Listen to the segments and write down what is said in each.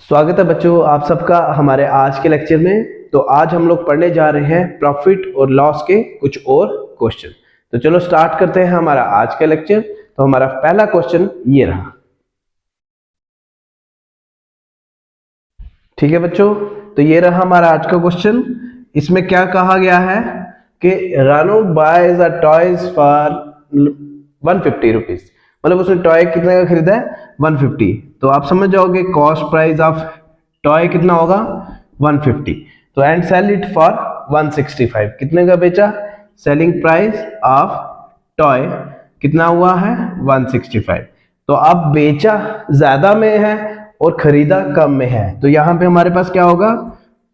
स्वागत है बच्चों आप सबका हमारे आज के लेक्चर में। तो आज हम लोग पढ़ने जा रहे हैं प्रॉफिट और लॉस के कुछ और क्वेश्चन। तो चलो स्टार्ट करते हैं हमारा आज का लेक्चर। तो हमारा पहला क्वेश्चन ये रहा। ठीक है बच्चों, तो ये रहा हमारा आज का क्वेश्चन। इसमें क्या कहा गया है कि Ranu boys a toys for 150 rupees, मतलब उसने टॉय कितने का खरीदा है 150। तो आप समझ जाओगे कॉस्ट प्राइस ऑफ टॉय कितना होगा 150। तो एंड सेल इट फॉर 165, कितने का बेचा, सेलिंग प्राइस ऑफ टॉय कितना हुआ है 165। तो अब बेचा ज्यादा में है और खरीदा कम में है, तो यहां पे हमारे पास क्या होगा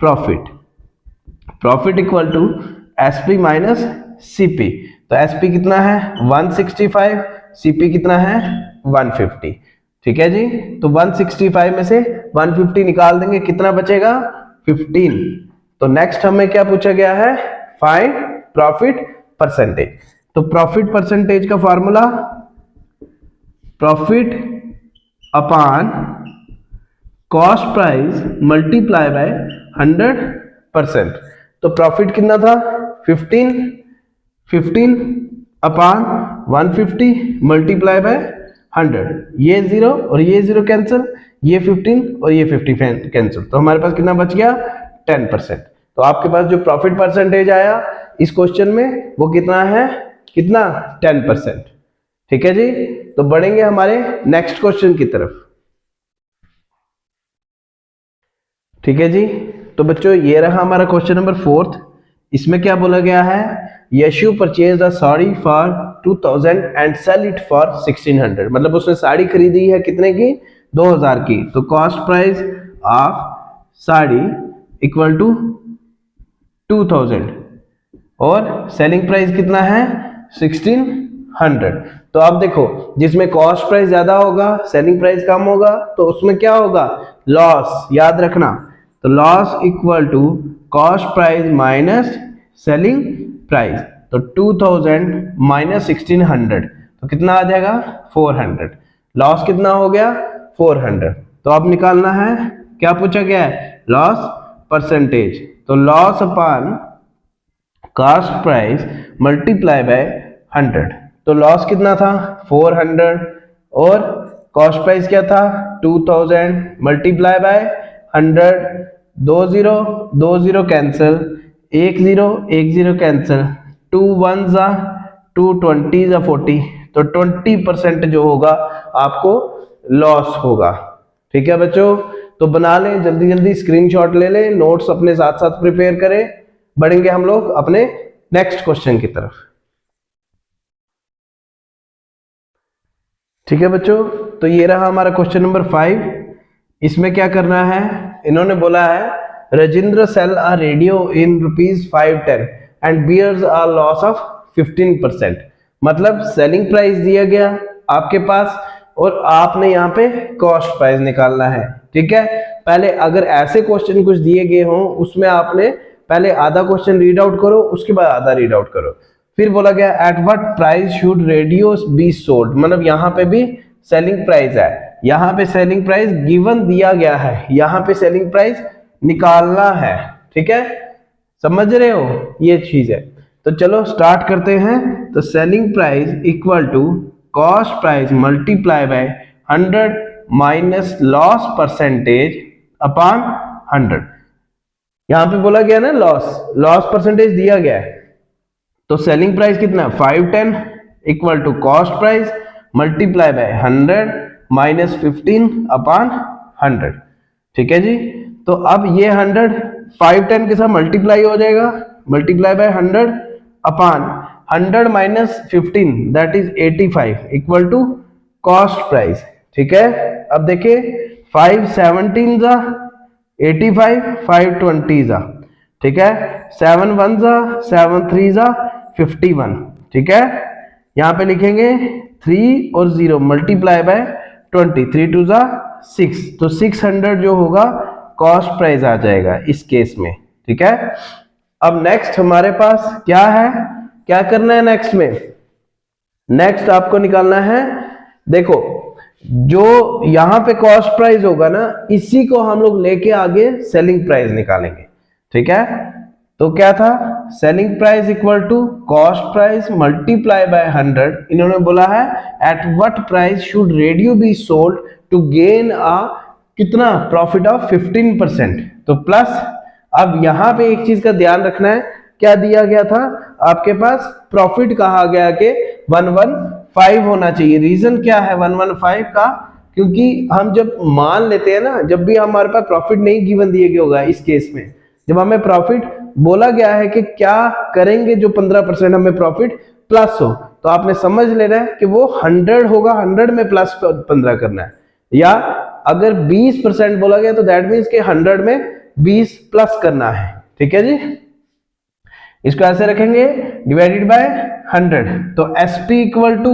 profit. Profit equal to SP minus CP. तो एसपी कितना है 165, सीपी कितना है 150। ठीक है जी, तो 165 में से 150 निकाल देंगे, कितना बचेगा 15। तो नेक्स्ट हमें क्या पूछा गया है, फाइंड प्रॉफिट परसेंटेज। तो प्रॉफिट परसेंटेज का formula profit upon cost price multiply by 100%। तो प्रॉफिट कितना था 15 अपॉन 150 मल्टीप्लाई बाय 100। ये 0 और ये 0 कैंसिल, ये 15 और ये 50 कैंसिल। तो हमारे पास कितना बच गया 10%। तो आपके पास जो प्रॉफिट परसेंटेज आया इस क्वेश्चन में वो कितना है, कितना 10%। ठीक है जी, तो बढ़ेंगे हमारे नेक्स्ट क्वेश्चन की तरफ। ठीक है जी, तो बच्चों ये रहा हमारा क्वेश्चन नंबर 4। इसमें क्या बोला गया है, Yashu purchase a sari for 2000 and sell it for 1600। मतलब उसने साड़ी खरीदी है कितने की 2000 की। तो cost price of sari equal to 2000 और सेलिंग प्राइस कितना है 1600। तो आप देखो जिसमें कॉस्ट प्राइस ज्यादा होगा सेलिंग प्राइस कम होगा तो उसमें क्या होगा लॉस, याद रखना। तो loss equal to cost price minus selling price. तो 2000 माइनस 1600 तो कितना आ जाएगा 400। लॉस कितना हो गया 400। तो अब निकालना है, क्या पूछा गया है लॉस परसेंटेज। तो loss upon cost price multiply by 100। तो लॉस कितना था 400 और कॉस्ट प्राइस क्या था 2000 मल्टीप्लाई बाय 100। 2 0 कैंसिल, 1 0 कैंसिल, 2 1 जा 2 20 जा 40। तो 20% जो होगा आपको लॉस होगा। ठीक है बच्चों, तो बना लें जल्दी जल्दी, स्क्रीनशॉट ले लें, नोट्स अपने साथ साथ प्रिपेयर करें। बढ़ेंगे हम लोग अपने नेक्स्ट क्वेश्चन की तरफ। ठीक है बच्चों, तो ये रहा हमारा क्वेश्चन नंबर 5। इसमें क्या करना है, इन्होंने बोला है Rajendra sell a radio in ₹510 and bears a loss of 15%। मतलब सेलिंग प्राइस दिया गया आपके पास और आपने यहाँ पे कॉस्ट प्राइस निकालना है। ठीक है, पहले अगर ऐसे क्वेश्चन कुछ दिए गए हों उसमें आपने पहले आधा क्वेश्चन रीड आउट करो, उसके बाद आधा रीड आउट करो। फिर बोला गया eight what price should radios be sold. मतलब यहाँ पे भी सेलिंग प्राइस है, यहाँ पे सेलिंग प्राइस गिवन दिया गया है, यहाँ पे सेलिंग प्राइस निकालना है। ठीक है, समझ रहे हो ये चीज है। तो चलो स्टार्ट करते हैं। तो selling price equal to cost price multiply by 100 minus loss percentage upon 100। यहां पे बोला गया ना लॉस परसेंटेज दिया गया है। तो सेलिंग प्राइस कितना 510 equal to cost price multiply by 100 minus 15 upon 100। ठीक है जी, तो अब ये 100 510 के साथ मल्टीप्लाई हो जाएगा, multiply by 100 upon 100 minus 15 that is 85 equal to cost price. ठीक है, अब देखिए 517 जा 85, 520 जा, ठीक है, 7 1 जा 7 3 जा 51। ठीक है, यहां पे लिखेंगे 3 और 0 मल्टीप्लाई बाय 20, 3 2 जा 6। तो 600 जो होगा कॉस्ट प्राइस आ जाएगा इस केस में। ठीक है, अब नेक्स्ट हमारे पास क्या है, क्या करना है नेक्स्ट में, नेक्स्ट आपको निकालना है, देखो जो यहाँ पे कॉस्ट प्राइस होगा ना, इसी को हम लोग लेके आगे सेलिंग प्राइस निकालेंगे, ठीक है। तो क्या था, selling price equal to cost price multiply by 100। इन्होंने बोला है at what price should radio be sold to gain a कितना प्रॉफिट ऑफ 15%। तो प्लस, अब यहां पे एक चीज का ध्यान रखना है, क्या दिया गया था आपके पास, प्रॉफिट कहा गया कि 115 होना चाहिए। रीजन क्या है 115 का, क्योंकि हम जब मान लेते हैं ना, जब भी हमारे पास प्रॉफिट नहीं गिवन दिया गया होगा, इस केस में जब हमें प्रॉफिट बोला गया है कि क्या करेंगे जो 15% हमें प्रॉफिट प्लस हो, तो आपने समझ लेना है कि वो 100 होगा, 100 में प्लस 15 करना है। या अगर 20% बोला गया तो दैट मीन्स कि 100 में 20 प्लस करना है, ठीक है जी। इसको ऐसे रखेंगे डिवाइडेड बाय 100। तो SP equal to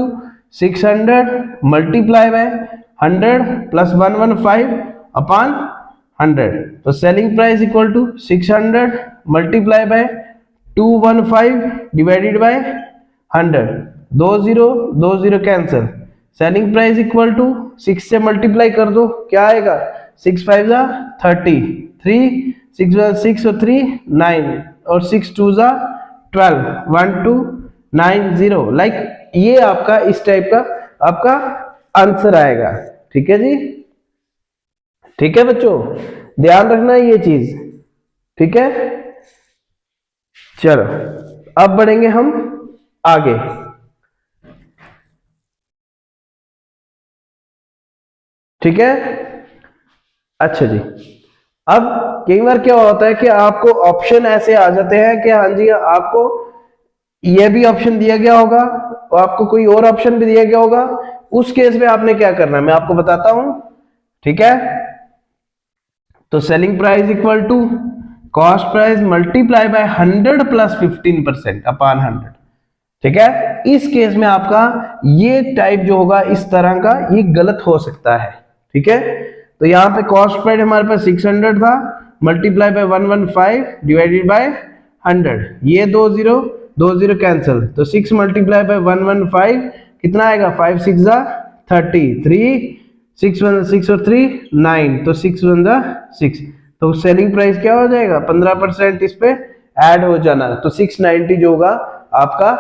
600 multiply by 100 plus 115 upon 100। तो selling price equal to 600 multiply by 215 divided by 100। 20 cancel, selling price equal to 6 से मल्टीप्लाई कर दो, क्या आएगा 6 5 जा 30, 3 6 6 और 3 9 और 6 2 जा 12, 1290। लाइक ये आपका इस टाइप का आपका आंसर आएगा, ठीक है जी। ठीक है बच्चों, ध्यान रखना ये चीज, ठीक है। चलो अब बढ़ेंगे हम आगे। ठीक है, अच्छा जी। अब कई बार क्या होता है कि आपको ऑप्शन ऐसे आ जाते हैं कि हाँ जी आपको ये भी ऑप्शन दिया गया होगा और आपको कोई और ऑप्शन भी दिया गया होगा। उस केस में आपने क्या करना है मैं आपको बताता हूं, ठीक है। तो selling price equal to cost price multiply by 100 plus 15% upon 100, ठीक है। इस केस में आपका ये टाइप जो होगा इस तरह का, ये गलत हो सकता है, ठीक है। तो यहाँ पे कॉस्ट प्राइस हमारे पास 600 था, मल्टीप्लाई बाय 115 डिवाइडेड बाय 100। ये 20 कैंसिल, तो 6 मल्टीप्लाई बाय 115 कितना आएगा 5 6 जा 30, 3 6 1 6 और 3 9, तो 6 1 जा 6। तो सेलिंग प्राइस क्या हो जाएगा 15% इस पे ऐड हो जाना, तो 690 जो होगा आपका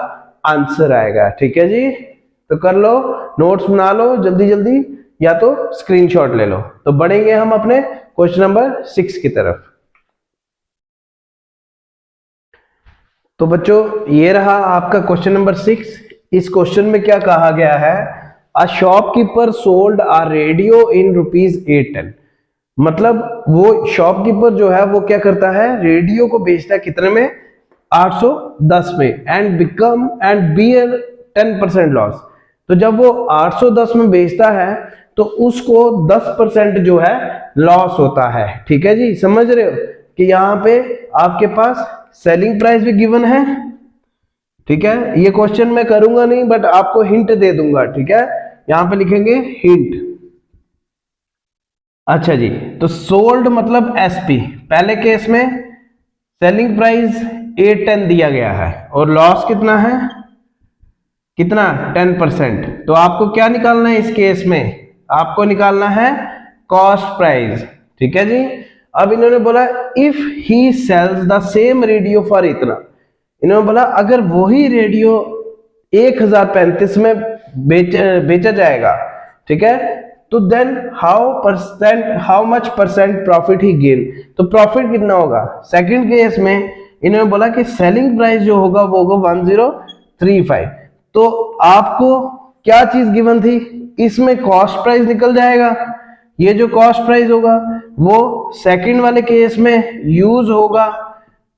आंसर आएगा, ठीक है जी। तो कर लो, नोट्स बना लो जल्दी जल्दी, या तो स्क्रीनशॉट ले लो। तो बढ़ेंगे हम अपने क्वेश्चन नंबर 6 की तरफ। तो बच्चों ये रहा आपका क्वेश्चन नंबर 6। इस क्वेश्चन में क्या कहा गया है, a shopkeeper sold a radio in ₹810। मतलब वो शॉपकीपर जो है वो क्या करता है, रेडियो को बेचता है कितने में 810 में, एंड बियर 10% लॉस। तो जब वो 810 में बेचता है तो उसको 10% जो है लॉस होता है, ठीक है जी। समझ रहे हो कि यहाँ पे आपके पास सेलिंग प्राइस भी गिवन है, ठीक है। ये क्वेश्चन मैं करूंगा नहीं बट आपको हिंट दे दूंगा, ठीक है। यहां पे लिखेंगे हिंट। अच्छा जी, तो सोल्ड मतलब एसपी, पहले केस में सेलिंग प्राइस 810 दिया गया है और लॉस कितना है, कितना 10%। तो आपको क्या निकालना है इस केस में, आपको निकालना है कॉस्ट प्राइस, ठीक है जी। अब इन्होंने बोला if he sells the same radio for इतना, इन्होंने बोला अगर वही रेडियो 1035 में बेचा जाएगा, ठीक है, तो then how much percent profit he gain, तो प्रॉफिट कितना होगा। सेकंड केस में इन्होंने बोला कि सेलिंग प्राइस जो होगा वो होगा 1035। तो आपको क्या चीज गिवन थी, इसमें कॉस्ट प्राइस निकल जाएगा, ये जो कॉस्ट प्राइस होगा वो सेकंड वाले केस में यूज होगा,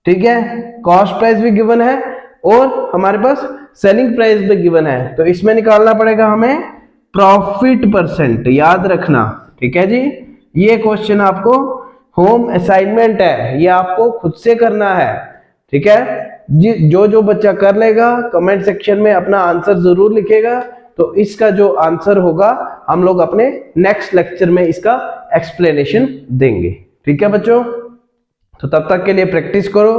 ठीक है। कॉस्ट प्राइस भी गिवन है और हमारे पास सेलिंग प्राइस भी गिवन है, तो इसमें निकालना पड़ेगा हमें प्रॉफिट परसेंट, याद रखना, ठीक है जी। ये क्वेश्चन आपको होम असाइनमेंट है, ये आपको खुद से करना है, ठीक है। जो बच्चा कर लेगा कमेंट सेक्शन में अपना आंसर जरूर लिखेगा, तो इसका जो आंसर होगा हम लोग अपने नेक्स्ट लेक्चर में इसका एक्सप्लेनेशन देंगे, ठीक है बच्चों। तो तब तक के लिए प्रैक्टिस करो,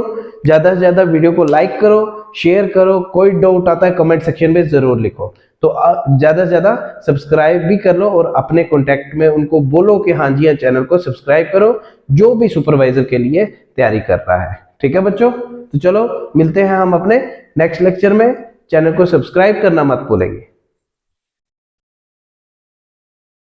ज्यादा से ज्यादा वीडियो को लाइक करो, शेयर करो, कोई डाउट आता है कमेंट सेक्शन में जरूर लिखो। तो ज्यादा से ज्यादा सब्सक्राइब भी कर लो और अपने कॉन्टेक्ट में उनको बोलो कि हाँ जी, चैनल को सब्सक्राइब करो, जो भी सुपरवाइजर के लिए तैयारी कर रहा है। ठीक है बच्चों, तो चलो मिलते हैं हम अपने नेक्स्ट लेक्चर में। चैनल को सब्सक्राइब करना मत भूलेंगे।